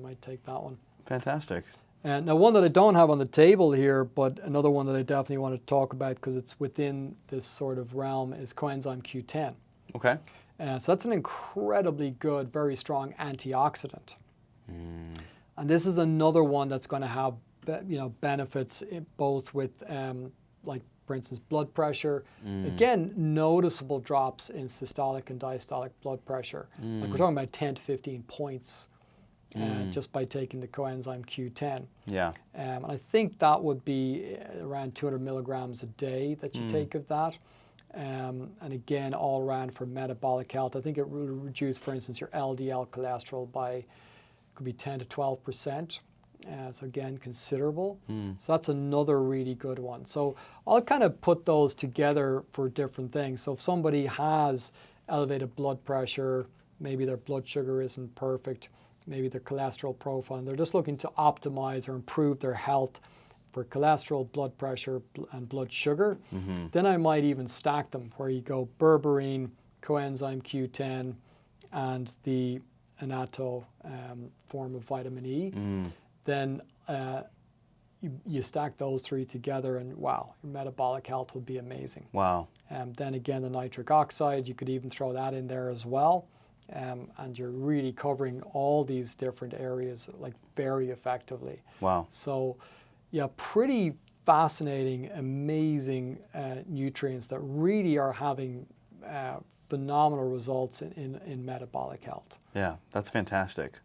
I might take that one. Fantastic. And now one that I don't have on the table here, but another one that I definitely want to talk about because it's within this sort of realm is coenzyme Q10. Okay. So that's an incredibly good, very strong antioxidant. And this is another one that's going to have benefits both with like, for instance, blood pressure. Again, noticeable drops in systolic and diastolic blood pressure. Like we're talking about 10 to 15 points just by taking the coenzyme Q10. Yeah. And I think that would be around 200 milligrams a day that you take of that. And again, all around for metabolic health. I think it will reduce, for instance, your LDL cholesterol by, could be 10 to 12%. So again, considerable. So that's another really good one. So I'll kind of put those together for different things. So if somebody has elevated blood pressure, maybe their blood sugar isn't perfect, maybe their cholesterol profile, and they're just looking to optimize or improve their health for cholesterol, blood pressure, and blood sugar, then I might even stack them where you go berberine, coenzyme Q10, and the annatto form of vitamin E. Then you stack those three together and wow, your metabolic health will be amazing. Wow. Then again, the nitric oxide, you could even throw that in there as well. And you're really covering all these different areas like very effectively. Wow. So yeah, pretty fascinating, amazing nutrients that really are having phenomenal results in metabolic health. Yeah, that's fantastic.